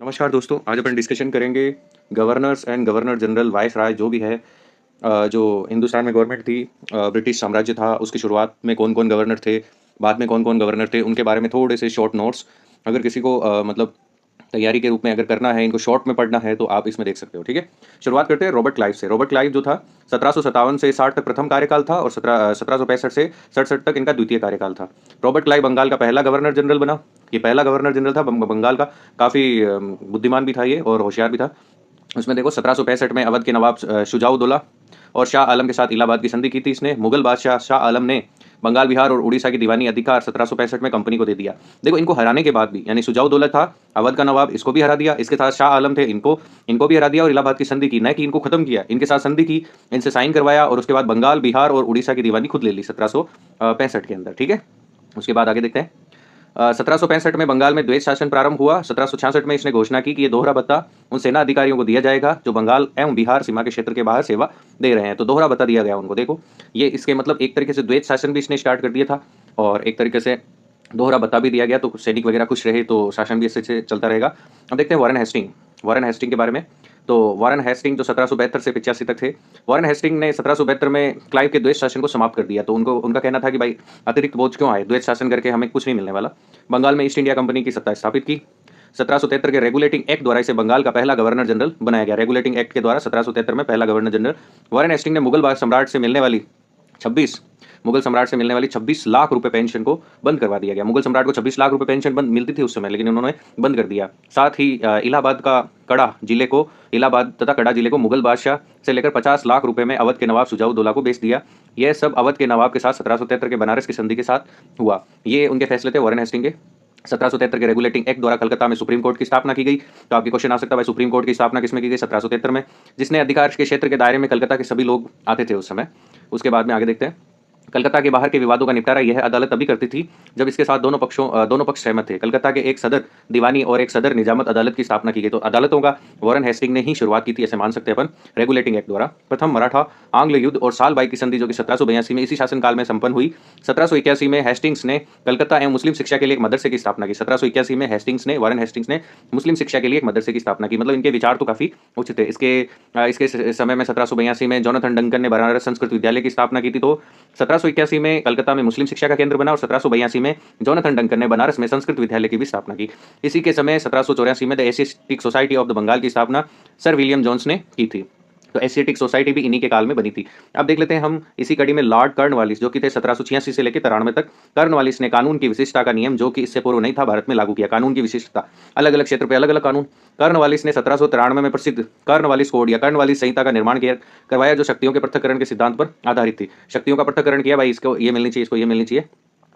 नमस्कार दोस्तों, आज अपन डिस्कशन करेंगे governors and governor general viceroy जो भी है। जो हिंदुस्तान में गवर्नमेंट थी, ब्रिटिश साम्राज्य था, उसकी शुरुआत में कौन-कौन गवर्नर थे, बाद में कौन-कौन गवर्नर थे, उनके बारे में थोड़े से शॉर्ट नोट्स। अगर किसी को मतलब तैयारी के रूप में अगर करना है, इनको शॉर्ट में पढ़ना है, तो आप इसमें देख सकते हो, ठीक है? शुरुआत करते हैं रॉबर्ट क्लाइव से। रॉबर्ट क्लाइव जो था 1757 से 60 तक प्रथम कार्यकाल था और 1765 से 67 तक इनका द्वितीय कार्यकाल था। रॉबर्ट क्लाइव बंगाल का पहला गवर्नर जनरल बना। ये पहला गवर्नर जनरल था बंगाल का। काफ़ी बुद्धिमान भी था ये और होशियार भी था। उसमें देखो 1765 में अवध के नवाब शुजाउद्दौला और शाह आलम के साथ इलाहाबाद की संधि की थी इसने। मुगल बादशाह शाह आलम ने बंगाल, बिहार और उड़ीसा की दीवानी अधिकार 1765 में कंपनी को दे दिया। देखो इनको हराने के बाद भी, यानी शुजाउद्दौला था अवध का नवाब, इसको भी हरा दिया। इसके साथ शाह आलम थे, इनको इनको भी हरा दिया और इलाहाबाद की संधि की। न कि इनको खत्म किया, इनके साथ संधि की, इनसे साइन करवाया और उसके बाद बंगाल, बिहार और उड़ीसा की दीवानी खुद ले ली 1765 के अंदर, ठीक है। उसके बाद आगे देखते हैं। 1765 में बंगाल में द्वैत शासन प्रारंभ हुआ। 1766 में इसने घोषणा की कि ये दोहरा भत्ता उन सेना अधिकारियों को दिया जाएगा जो बंगाल एवं बिहार सीमा के क्षेत्र के बाहर सेवा दे रहे हैं। तो दोहरा भत्ता दिया गया उनको। देखो ये इसके मतलब एक तरीके से द्वैत शासन भी इसने स्टार्ट कर दिया था और एक तरीके से दोहरा भत्ता भी दिया गया, तो सैनिक वगैरह खुश रहे तो शासन भी इससे से चलता रहेगा। अब देखते हैं वॉरेन हेस्टिंग। वॉरेन हेस्टिंग के बारे में। तो वॉरेन हेस्टिंग जो 1772 से 85 तक थे। वॉरेन हेस्टिंग ने 1772 में क्लाइव के द्वैत शासन को समाप्त कर दिया। तो उनका कहना था कि भाई अतिरिक्त बोझ क्यों आए, द्वैत शासन करके हमें कुछ नहीं मिलने वाला। बंगाल में ईस्ट इंडिया कंपनी की सत्ता स्थापित की। 1773 के रेगुलेटिंग एक्ट द्वारा इसे बंगाल का पहला गवर्नर जनरल बनाया गया। रेगुलेटिंग एक्ट के द्वारा 1773 में पहला गवर्नर जनरल। वॉरेन हेस्टिंग ने मुगल सम्राट से मिलने वाली 26 लाख रुपए पेंशन को बंद करवा दिया गया। मुगल सम्राट को 26 लाख रुपए पेंशन बंद मिलती थी उस समय, लेकिन उन्होंने बंद कर दिया। साथ ही इलाहाबाद तथा कड़ा जिले को मुगल बादशाह से लेकर 50 लाख रुपए में अवध के नवाब शुजाउद्दौला को बेच दिया। यह सब अवध के नवाब के साथ 1773 के बनारस की संधि के साथ हुआ। ये उनके फैसले थे वॉरेन हेस्टिंग के। 1773 के रेगुलेटिंग एक्ट द्वारा कलकत्ता में सुप्रीम कोर्ट की स्थापना की गई। तो आपके क्वेश्चन आ सकता है भाई सुप्रीम कोर्ट की स्थापना किसमें की गई? 1773 में, जिसने अधिकार के क्षेत्र के दायरे में कलकत्ता के सभी लोग आते थे उस समय। उसके बाद में आगे देखते हैं। कलकत्ता के बाहर के विवादों का निपटारा यह अदालत तभी करती थी जब इसके साथ दोनों पक्ष सहमत थे। कलकत्ता के एक सदर दीवानी और एक सदर निजामत अदालत की स्थापना की गई। तो अदालतों का वॉरेन हेस्टिंग ने ही शुरुआत की थी, ऐसे मान सकते हैं अपन, रेगुलेटिंग एक्ट द्वारा। प्रथम मराठा आंग्ल युद्ध और साल बाई की संधि जो कि 1782 में इसी शासनकाल में संपन्न हुई। 1781 में हेस्टिंग्स ने कलकत्ता एवं मुस्लिम शिक्षा के लिए एक मदरसे की स्थापना की। 1781 में वॉरेन हेस्टिंग्स ने मुस्लिम शिक्षा के लिए एक मदरसे की स्थापना की। मतलब इनके विचार तो काफी उच्च थे। इसके समय में 1782 में जोनाथन डंकन ने बनारस संस्कृत विद्यालय की स्थापना की थी। तो 1781 में कलकत्ता में मुस्लिम शिक्षा का केंद्र बना और 1782 में जोनाथन डंकन ने बनारस में संस्कृत विद्यालय की भी स्थापना की। इसी के समय 1784 में the Asiatic society of the Bengal की स्थापना सर विलियम जोन्स ने की थी। तो एशियाटिक सोसाइटी भी इन्हीं के काल में बनी थी। अब देख लेते हैं हम इसी कड़ी में लॉर्ड कॉर्नवालिस जो कि थे 1786 से लेकर 93 तक। कॉर्नवालिस ने कानून की विशिष्टता का नियम जो कि इससे पूर्व नहीं था भारत में लागू किया। कानून की विशिष्टता, अलग अलग क्षेत्र पे अलग अलग कानून। कॉर्नवालिस ने 1793 में प्रसिद्ध कॉर्नवालिस कोड या कॉर्नवालिस संहिता का निर्माण करवाया जो शक्तियों के पृथक्करण के सिद्धांत पर आधारित थी। शक्तियों का पृथक्करण किया, भाई इसको ये मिलनी चाहिए, इसको ये मिलनी चाहिए।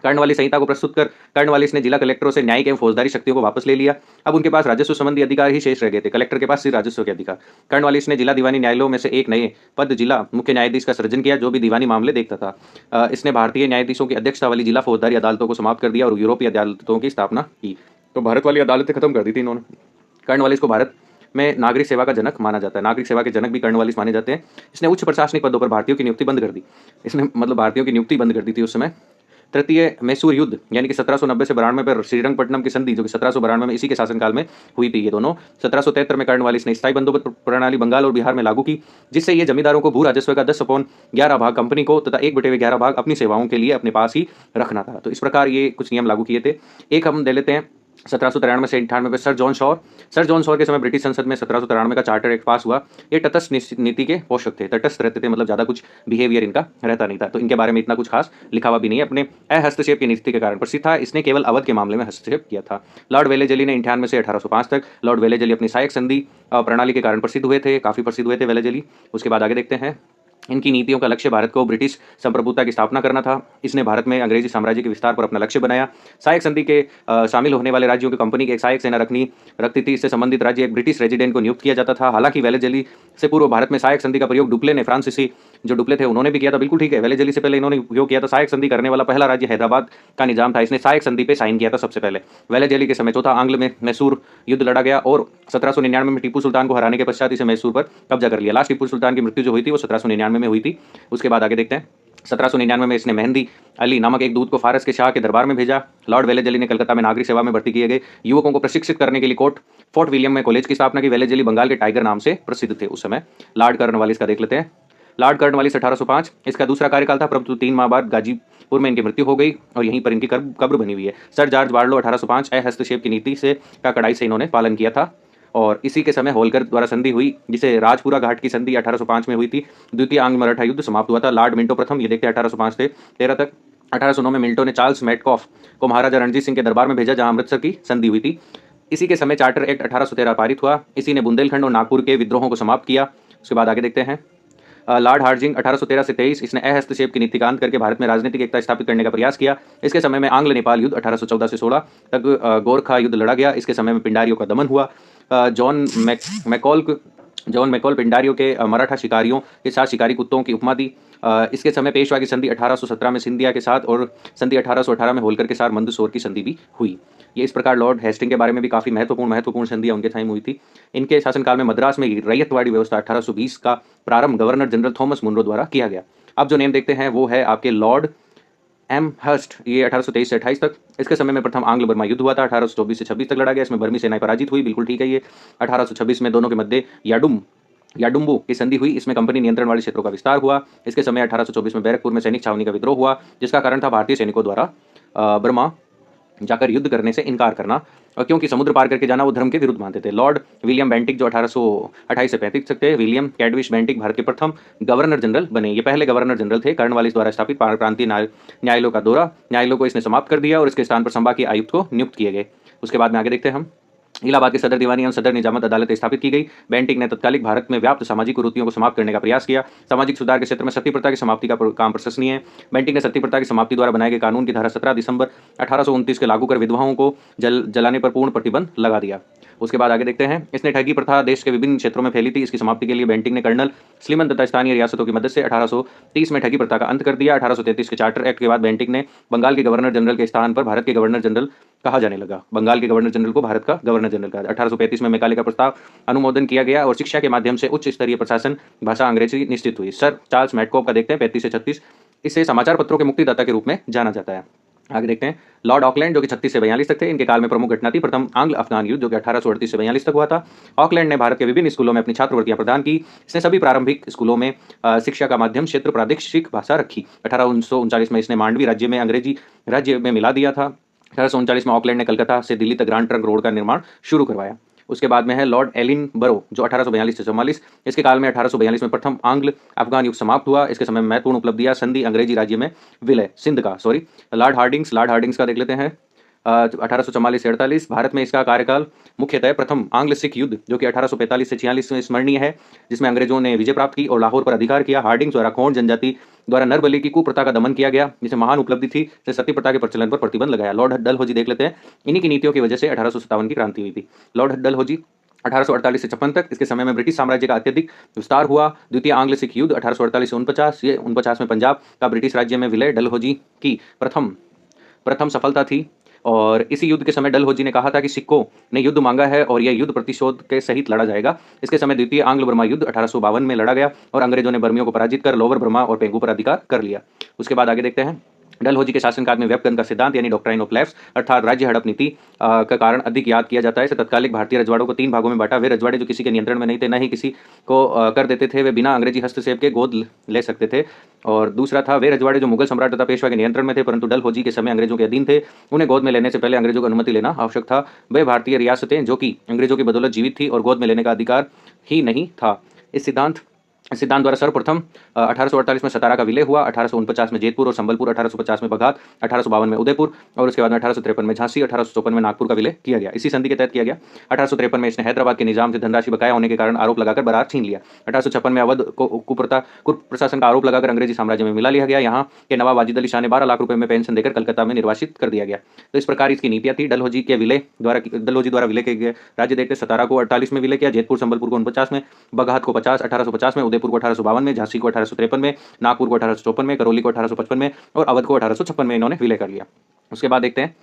कॉर्नवालिस संहिता को प्रस्तुत कर कॉर्नवालिस ने जिला कलेक्टरों से न्यायिक एवं फौजदारी शक्तियों को वापस ले लिया। अब उनके पास राजस्व संबंधी अधिकार ही शेष रह गए थे। कलेक्टर के पास सिर्फ राजस्व के अधिकार। कॉर्नवालिस ने जिला दीवानी न्यायालयों में से एक नए पद जिला मुख्य न्यायाधीश का सृजन किया जो भी दीवानी मामले देखता था। इसने भारतीय न्यायाधीशों की अध्यक्षता वाली जिला फौजदारी अदालतों को समाप्त कर दिया और यूरोपीय अदालतों की स्थापना की। तो भारत वाली अदालतें खत्म कर दी थी इन्होंने। कॉर्नवालिस को भारत में नागरिक सेवा का जनक माना जाता है। नागरिक सेवा के जनक भी कॉर्नवालिस माने जाते हैं। इसने उच्च प्रशासनिक पदों पर भारतीयों की नियुक्ति बंद कर दी। इसने मतलब भारतीयों की नियुक्ति बंद कर दी थी उस समय। तृतीय मैसूर युद्ध यानी कि 1790 से 92 पर श्रीरंगपट्टनम की संधि जो कि 1792 में इसी के शासनकाल में हुई थी। ये दोनों 1773 में कॉर्नवालिस ने स्थायी बंदोबस्त प्रणाली बंगाल और बिहार में लागू की, जिससे ये जमींदारों को भू राजस्व का 10/11 भाग कंपनी को तथा 1/11 भाग अपनी सेवाओं के लिए अपने पास ही रखना था। तो इस प्रकार ये कुछ नियम लागू किए थे। एक हम दे लेते हैं 1793 से 98 में सर जॉन शॉर के समय ब्रिटिश संसद में 1793 का चार्टर एक्ट पास हुआ। ये तटस्थ नीति के पोषक थे, तटस्थ रहते थे, मतलब ज़्यादा कुछ बिहेवियर इनका रहता नहीं था। तो इनके बारे में इतना कुछ खास लिखा हुआ भी नहीं है। अपने हस्तक्षेप की नीति के कारण प्रसिद्ध था। इसने केवल अवध के मामले में हस्तक्षेप किया था। लॉर्ड वेलेजली ने 98 से 1805 तक, लॉर्ड वेलेजली अपनी सहायक संधि प्रणाली के कारण प्रसिद्ध हुए थे, काफ़ी प्रसिद्ध हुए थे वेलेजली। उसके बाद आगे देखते हैं। इनकी नीतियों का लक्ष्य भारत को ब्रिटिश संप्रभुता की स्थापना करना था। इसने भारत में अंग्रेजी साम्राज्य के विस्तार पर अपना लक्ष्य बनाया। सहायक संधि के शामिल होने वाले राज्यों की कंपनी की एक सहायक सेना रखती थी। इससे संबंधित राज्य एक ब्रिटिश रेजिडेंट को नियुक्त किया जाता था। हालांकि वेलेजली से पूर्व भारत में सहायक संधि का प्रयोग डुप्ले ने, फ्रांसीसी जो डुप्ले थे उन्होंने भी किया था। बिल्कुल ठीक है, वेलेजली से पहले इन्होंने उपयोग किया था। सहायक संधि करने वाला पहला राज्य हैदराबाद का निजाम था। इसने सहायक संधि पे साइन किया था सबसे पहले। वेलेजली के समय चौथा आंग्ल में मैसूर युद्ध लड़ा गया और 1799 में टीपू सुल्तान को हराने के पश्चात इसे मैसूर पर कब्जा कर लिया। लास्ट टीपू सुल्तान की मृत्यु जो हुई थी वो 1799 में हुई थी। उसके बाद आगे देखते हैं। 1799 में इसने मेहंदी अली नामक एक दूत को फारस के शाह के दरबार में भेजा। लॉर्ड वेलेजली ने कलकत्ता में नागरिक सेवा में भर्ती किए गए युवकों को प्रशिक्षित करने के लिए फोर्ट विलियम में कॉलेज की स्थापना की। वेलेजली बंगाल के टाइगर नाम से प्रसिद्ध थे उस समय। लॉर्ड कॉर्नवालिस का देख लेते हैं। लॉर्ड कॉर्नवालिस 1805 इसका दूसरा कार्यकाल था, परंतु 3 माह बाद गाजीपुर में इनकी मृत्यु हो गई और यहीं पर इनकी कब्र बनी हुई है। सर जॉर्ज बार्लो 1805 हस्तक्षेप की नीति से का कड़ाई से इन्होंने पालन किया था और इसी के समय होलकर द्वारा संधि हुई, जिसे राजपुरा घाट की संधि 1805 में हुई थी। द्वितीय आंग्ल मराठा युद्ध समाप्त हुआ था। लॉर्ड मिंटो प्रथम, ये देखते हैं 1805 से 13 तक। 1809 में मिंटो ने चार्ल्स मैटकॉफ को महाराजा रणजीत सिंह के दरबार में भेजा, जहां अमृतसर की संधि हुई थी। इसी के समय चार्टर एक्ट 1813 पारित हुआ। इसी ने बुंदेलखंड और नागपुर के विद्रोहों को समाप्त किया। उसके बाद आगे देखते हैं। लॉर्ड हार्जिंग 1813 से 23 इसने हस्तक्षेप की नीति का अंत करके भारत में राजनीतिक एकता स्थापित करने का प्रयास किया। इसके समय में आंग्ल नेपाल युद्ध 1814 से 16 तक गोरखा युद्ध लड़ा गया। इसके समय में पिंडारियों का दमन हुआ। जॉन मैकॉल पिंडारियों के मराठा शिकारियों के साथ शिकारी कुत्तों की उपमा दी। इसके समय पेशवा की संधि 1817 में सिंधिया के साथ और संधि 1818 में होलकर के साथ मंदसौर की संधि भी हुई। ये इस प्रकार लॉर्ड हेस्टिंग के बारे में भी काफ़ी महत्वपूर्ण संधियां उनके टाइम हुई थी। इनके शासनकाल में मद्रास में रैयतवाड़ी व्यवस्था 1820 का प्रारंभ गवर्नर जनरल थॉमस मुनरो द्वारा किया गया। अब जो नेम देखते हैं वो है आपके लॉर्ड एम हर्स्ट, ये 1823 से 28 तक। इसके समय में प्रथम आंग्ल बर्मा युद्ध हुआ था, 1824 से 26 तक लड़ा गया। इसमें बर्मी सेनाएं पराजित हुई, बिल्कुल ठीक है ये। 1826 में दोनों के मध्य याडुम्बू की संधि हुई। इसमें कंपनी नियंत्रण वाले क्षेत्रों का विस्तार हुआ। इसके समय 1824 में बैरकपुर में सैनिक छावनी का विद्रोह हुआ, जिसका कारण था भारतीय सैनिकों द्वारा बर्मा जाकर युद्ध करने से इनकार करना, और क्योंकि समुद्र पार करके जाना वो धर्म के विरुद्ध मानते थे। लॉर्ड विलियम बेंटिक जो 1828 से 35 तक थे, विलियम कैडविश बेंटिक भारत के प्रथम गवर्नर जनरल बने। ये पहले गवर्नर जनरल थे। कॉर्नवालिस द्वारा स्थापित प्रांतीय न्यायालयों का दौरा, न्यायालयों को इसने समाप्त कर दिया और इसके स्थान पर संभागीय आयुक्त को नियुक्त किए गए। उसके बाद में आगे देखते हैं हम। इलाहाबाद की सदर दीवानी एवं सदर निजामत अदालतें स्थापित की गई। बेंटिक ने तत्कालिक भारत में व्याप्त सामाजिक कुरीतियों को समाप्त करने का प्रयास किया। सामाजिक सुधार के क्षेत्र में सती प्रथा की समाप्ति का काम प्रशंसनीय है। बेंटिक ने सती प्रथा की समाप्ति द्वारा बनाए गए कानून की धारा 17 दिसंबर 1829 के लागू कर विधवाओं को जलाने पर पूर्ण प्रतिबंध लगा दिया। उसके बाद आगे देखते हैं। इसने ठगी प्रथा देश के विभिन्न क्षेत्रों में फैली थी। इसकी समाप्ति के लिए बेंटिक ने कर्नल स्लीमन तथा स्थानीय रियासतों की मदद से 1830 में ठगी प्रथा का अंत कर दिया। 1833 के चार्टर एक्ट के बाद बेंटिक ने बंगाल के गवर्नर जनरल के स्थान पर भारत के गवर्नर जनरल कहा जाने लगा। बंगाल के गवर्नर जनरल को भारत का गवर्नर जनरल कहा। 1835 में मैकाले का प्रस्ताव अनुमोदन किया गया और शिक्षा के माध्यम से उच्च स्तरीय प्रशासन भाषा अंग्रेजी निश्चित हुई। सर चार्ल्स मैटकॉफ का देखते हैं 35 से 36। इसे समाचार पत्रों के मुक्तिदाता के रूप में जाना जाता है। आगे देखते हैं। लॉर्ड ऑकलैंड जो कि 36 से 42 तक थे, इनके काल में प्रमुख घटना थी प्रथम आंग्ल अफगान युद्ध जो कि 1838 से 42 तक हुआ था। ऑकलैंड ने भारत के विभिन्न स्कूलों में अपनी छात्रवृत्तियां प्रदान की। इसने सभी प्रारंभिक स्कूलों में शिक्षा का माध्यम क्षेत्र प्रादेशिक भाषा रखी। 1839 में इसने मांडवी राज्य में अंग्रेजी राज्य में मिला दिया था। 1839 में ऑकलैंड ने कलकत्ता से दिल्ली तक ग्रांड ट्रंक रोड का निर्माण शुरू करवाया। उसके बाद में है लॉर्ड एलिनबरो जो 1842 से 44। इसके काल में 1842 में प्रथम आंग्ल अफगान युद्ध समाप्त हुआ। इसके समय में महत्वपूर्ण उपलब्धियां संधि अंग्रेजी राज्य में विलय सिंध का लॉर्ड हार्डिंग्स का देख लेते हैं। 1844 से 48 भारत में इसका कार्यकाल मुख्यतः प्रथम आंग्ल सिख युद्ध जो कि 1845 से 46 में स्मरणीय है, जिसमें अंग्रेजों ने विजय प्राप्त की और लाहौर पर अधिकार किया। हार्डिंग्स द्वारा खोंड जनजाति द्वारा नरबली की कुप्रथा का दमन किया गया, जिसे महान उपलब्धि थी। जिसे सती प्रथा के प्रचलन पर प्रतिबंध लगाया। लॉर्ड डलहौजी देख लेते हैं। इन्हीं की नीतियों की वजह से 1857 की क्रांति हुई थी। लॉर्ड डलहौजी 1848 से 56 तक। इसके समय में ब्रिटिश साम्राज्य का अत्यधिक विस्तार हुआ। द्वितीय आंग्ल सिख युद्ध 1848 से 49, ये 49 में पंजाब का ब्रिटिश राज्य में विलय डलहौजी की प्रथम सफलता थी। और इसी युद्ध के समय डलहौजी ने कहा था कि सिखों ने युद्ध मांगा है और यह युद्ध प्रतिशोध के सहित लड़ा जाएगा। इसके समय द्वितीय आंग्ल बर्मा युद्ध 1852 में लड़ा गया और अंग्रेजों ने बर्मियों को पराजित कर लोअर बर्मा और पेंगू पर अधिकार कर लिया। उसके बाद आगे देखते हैं। डलहौजी के शासनकाल में व्यपगन का सिद्धांत यानी डॉक्ट्राइन ऑफ लैप्स अर्थात राज्य हड़प नीति का कारण अधिक याद किया जाता है। इसे तत्कालिक भारतीय रजवाड़ों को 3 भागों में बांटा। वे रजवाड़े जो किसी के नियंत्रण में नहीं थे, न ही किसी को कर देते थे, वे बिना अंग्रेजी हस्तक्षेप के गोद ले सकते थे। और दूसरा था वे रजवाड़े जो मुगल सम्राट तथा पेशवा के नियंत्रण में थे परंतु डलहौजी के समय अंग्रेजों के अधीन थे। उन्हें गोद में लेने से पहले अंग्रेजों को अनुमति लेना आवश्यक था। वे भारतीय रियासतें जो कि अंग्रेजों की बदौलत जीवित थी और गोद में लेने का अधिकार ही नहीं था। इस सिद्धांत द्वारा सर्वप्रथम 1848 में सतारा का विलय हुआ। 1849 में जेतपुर और संबलपुर, 1850 में बघात, 1852 में उदयपुर और उसके बाद में 1853 में झांसी, 1854 में नागपुर का विलय किया गया। इसी संधि के तहत किया गया। 1853 में इसने हैदराबाद के निजाम से धनराशि बकाया होने के कारण आरोप लगाकर बरार छीन लिया। 1856 में अवध को कुप्रशासन का आरोप लगाकर अंग्रेजी साम्राज्य में मिला लिया गया। यहाँ के नवाब वाजिद अली शाह ने 12 लाख रुपए में पेंशन देकर कलकत्ता में निर्वासित कर दिया गया। तो इस प्रकार इसकी नीतियां थी। डलहौजी द्वारा विलय किए गए राज्य देखते सतारा को 48 में विलय किया, जेतपुर संबलपुर को 49 में, बघात को 1850 में, उदयपुर को 1852 में, झांसी को 1853 में, नागपुर को 1854 में, करौली को 1855 में और अवध को 1856 में इन्होंने विलय कर लिया। उसके बाद देखते हैं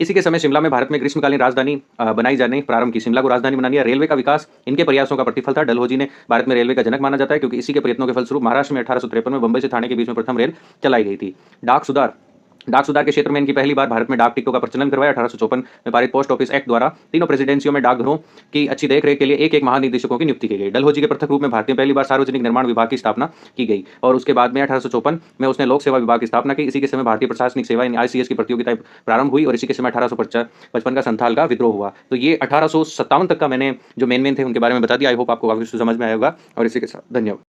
इसी के समय शिमला में भारत में ग्रीष्मकालीन राजधानी बनाई जाने प्रारंभ की। शिमला को राजधानी बना लिया। रेलवे का विकास इनके प्रयासों का प्रतिफल था। डलहौजी ने भारत में रेलवे का जनक माना जाता है, क्योंकि इसी के प्रयत्नों के फलस्वरूप महाराष्ट्र में 1853 में बंबई से ठाणे के बीच में प्रथम रेल चलाई गई थी। डाक सुधार के क्षेत्र में इनकी पहली बार भारत में डाक टिकटों का प्रचलन करवाया। 1854 में पारित पोस्ट ऑफिस एक्ट द्वारा तीनों प्रेसिडेंसियों में डाकघरों की अच्छी देखरेख के लिए एक एक महानिदेशकों की नियुक्ति की गई। डलहौजी के पृथक रूप में भारत में पहली बार सार्वजनिक निर्माण विभाग की स्थापना की गई और उसके बाद में 1854 में उसने लोक सेवा विभाग की स्थापना की। इसी के समय भारतीय प्रशासनिक सेवा यानी ICS की प्रतियोगिता प्रारंभ हुई और इसी के समय 1855 का संथाल का विद्रोह हुआ। तो ये 1857 तक का मैंने जो मेन थे उनके बारे में बता दिया। आई होप आपको काफी समझ में आया होगा और इसी के साथ धन्यवाद।